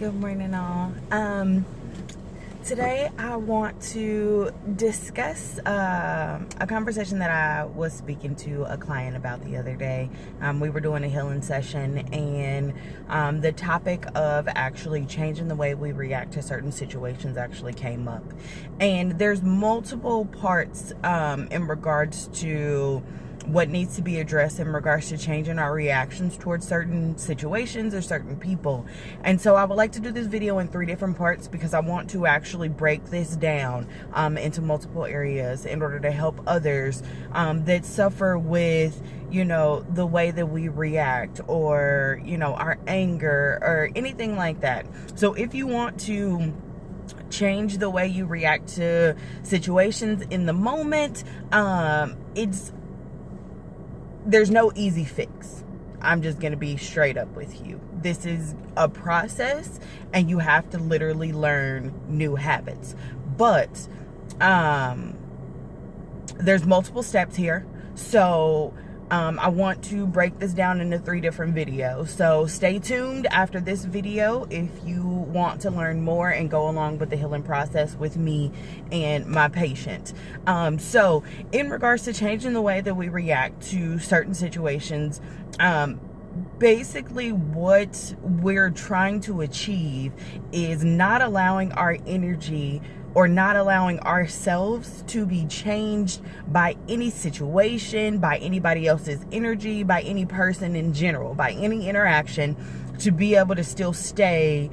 Good morning, all. Today I want to discuss a conversation that I was speaking to a client about the other day. We were doing a healing session, and the topic of actually changing the way we react to certain situations actually came up. And there's multiple parts in regards to what needs to be addressed in regards to changing our reactions towards certain situations or certain people. And so I would like to do this video in 3 different parts because I want to actually break this down into multiple areas in order to help others that suffer with, the way that we react, or, our anger or anything like that. So if you want to change the way you react to situations in the moment, there's no easy fix. I'm just going to be straight up with you. This is a process, and you have to literally learn new habits. But there's multiple steps here. So I want to break this down into 3 different videos. So stay tuned after this video if you want to learn more and go along with the healing process with me and my patient. So in regards to changing the way that we react to certain situations, basically what we're trying to achieve is not allowing our energy or not allowing ourselves to be changed by any situation, by anybody else's energy, by any person in general, by any interaction, to be able to still stay,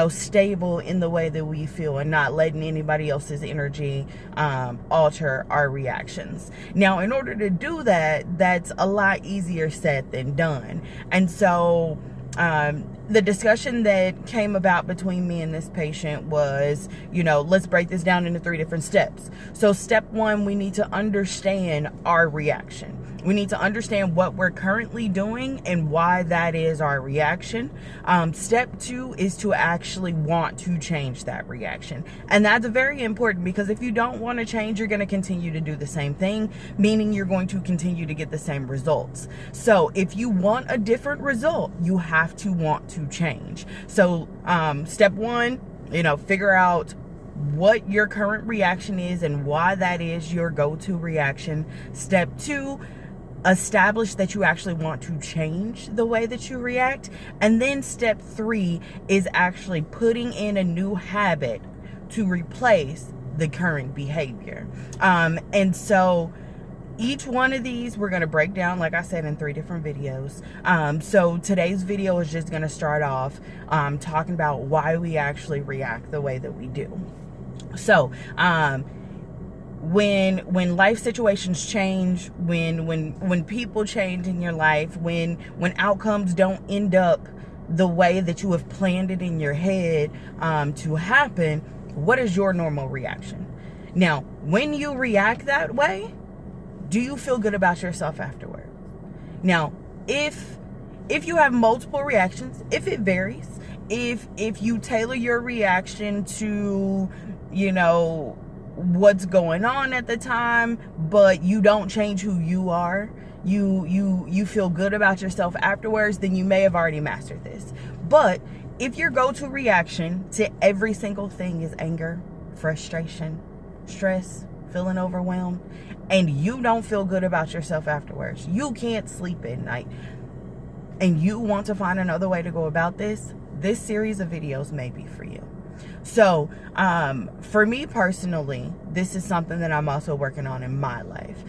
stable in the way that we feel and not letting anybody else's energy alter our reactions. Now, in order to do that, that's a lot easier said than done. And so the discussion that came about between me and this patient was, let's break this down into 3 different steps. So step 1, we need to understand our reaction. We need to understand what we're currently doing and why that is our reaction. Step 2 is to actually want to change that reaction. And that's very important, because if you don't want to change, you're going to continue to do the same thing, meaning you're going to continue to get the same results. So if you want a different result, you have to want to change. So step 1, figure out what your current reaction is and why that is your go-to reaction. Step 2, establish that you actually want to change the way that you react. And then step 3 is actually putting in a new habit to replace the current behavior. And so each one of these we're going to break down, like I said, in 3 different videos. So today's video is just going to start off talking about why we actually react the way that we do. So when life situations change, when people change in your life, when outcomes don't end up the way that you have planned it in your head to happen, what is your normal reaction? Now, when you react that way, do you feel good about yourself afterward? Now, if you have multiple reactions, if it varies, if you tailor your reaction to, what's going on at the time, but you don't change who you are, you feel good about yourself afterwards, then you may have already mastered this. But if your go-to reaction to every single thing is anger, frustration, stress, feeling overwhelmed, and you don't feel good about yourself afterwards, you can't sleep at night, and you want to find another way to go about this series of videos may be for you. So for me personally, this is something that I'm also working on in my life.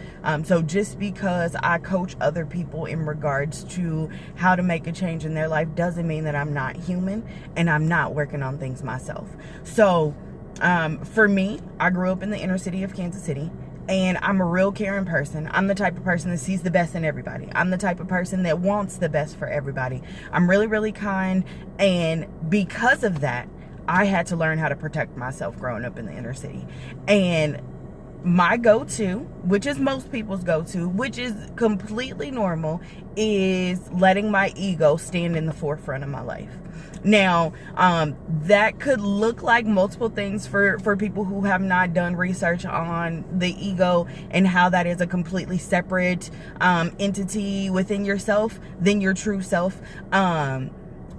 So just because I coach other people in regards to how to make a change in their life doesn't mean that I'm not human and I'm not working on things myself. So for me, I grew up in the inner city of Kansas City, and I'm a real caring person. I'm the type of person that sees the best in everybody. I'm the type of person that wants the best for everybody. I'm really, really kind. And because of that, I had to learn how to protect myself growing up in the inner city. And my go-to, which is most people's go-to, which is completely normal, is letting my ego stand in the forefront of my life. Now, that could look like multiple things for people who have not done research on the ego and how that is a completely separate entity within yourself than your true self.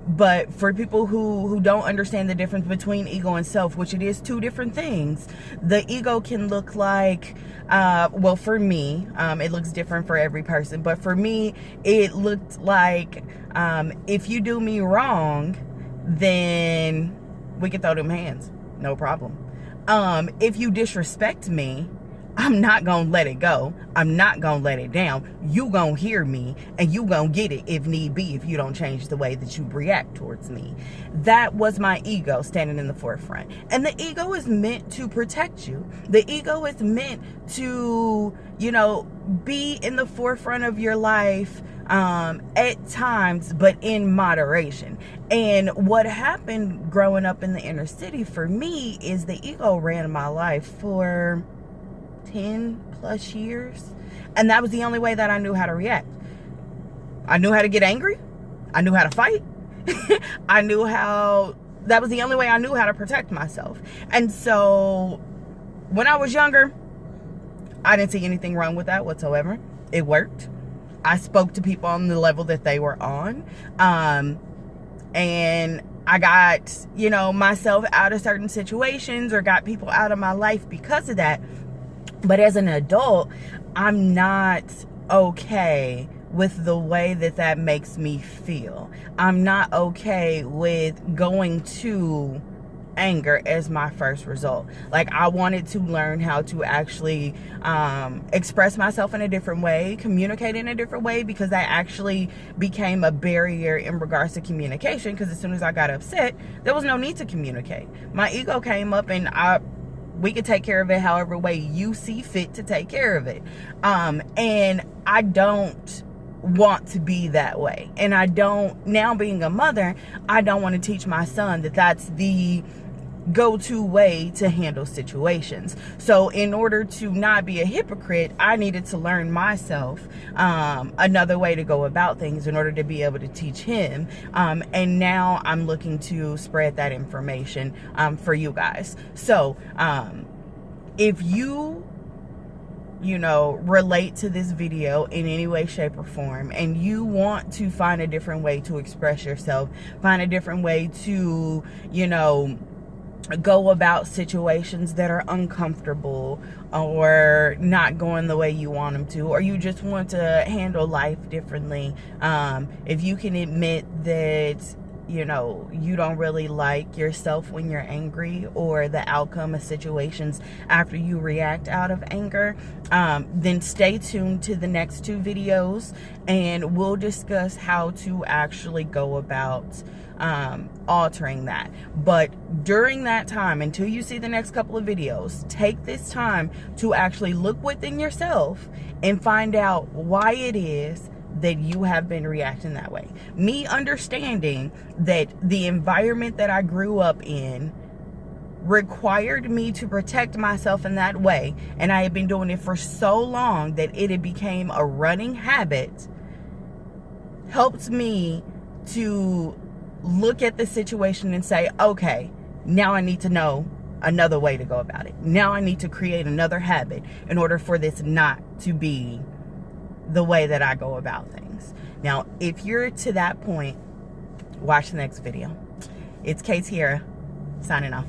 But for people who don't understand the difference between ego and self, which it is two different things, the ego can look like, well, for me, it looks different for every person, but for me, it looked like, if you do me wrong, then we can throw them hands, no problem. If you disrespect me, I'm not gonna let it go. I'm not gonna let it down. You gonna hear me, and you gonna get it if need be, if you don't change the way that you react towards me. That was my ego standing in the forefront. And the ego is meant to protect you. The ego is meant to, you know, be in the forefront of your life at times, but in moderation. And what happened growing up in the inner city for me is the ego ran my life for 10 plus years, and that was the only way that I knew how to react. I knew how to get angry. I knew how to fight. I knew how, that was the only way I knew how to protect myself. And so when I was younger, I didn't see anything wrong with that whatsoever. It worked. I spoke to people on the level that they were on, and I got, you know, myself out of certain situations, or got people out of my life because of that. But as an adult, I'm not okay with the way that that makes me feel. I'm not okay with going to anger as my first result. Like, I wanted to learn how to actually express myself in a different way, communicate in a different way, because that actually became a barrier in regards to communication, because as soon as I got upset, there was no need to communicate. My ego came up, and we could take care of it however way you see fit to take care of it. And I don't want to be that way. And I don't, now being a mother, I don't want to teach my son that that's the go-to way to handle situations. So in order to not be a hypocrite, I needed to learn myself another way to go about things in order to be able to teach him. And now I'm looking to spread that information for you guys. So if you know, relate to this video in any way, shape, or form, and you want to find a different way to express yourself, find a different way to, you know, go about situations that are uncomfortable or not going the way you want them to, or you just want to handle life differently, if you can admit that, you know, you don't really like yourself when you're angry, or the outcome of situations after you react out of anger, then stay tuned to the next two videos, and we'll discuss how to actually go about altering that. But during that time, until you see the next couple of videos, take this time to actually look within yourself and find out why it is that you have been reacting that way. Me understanding that the environment that I grew up in required me to protect myself in that way, and I had been doing it for so long that it had became a running habit, helped me to look at the situation and say, okay, now I need to know another way to go about it. Now I need to create another habit in order for this not to be the way that I go about things. Now, if you're to that point, watch the next video. It's K.Tiara signing off.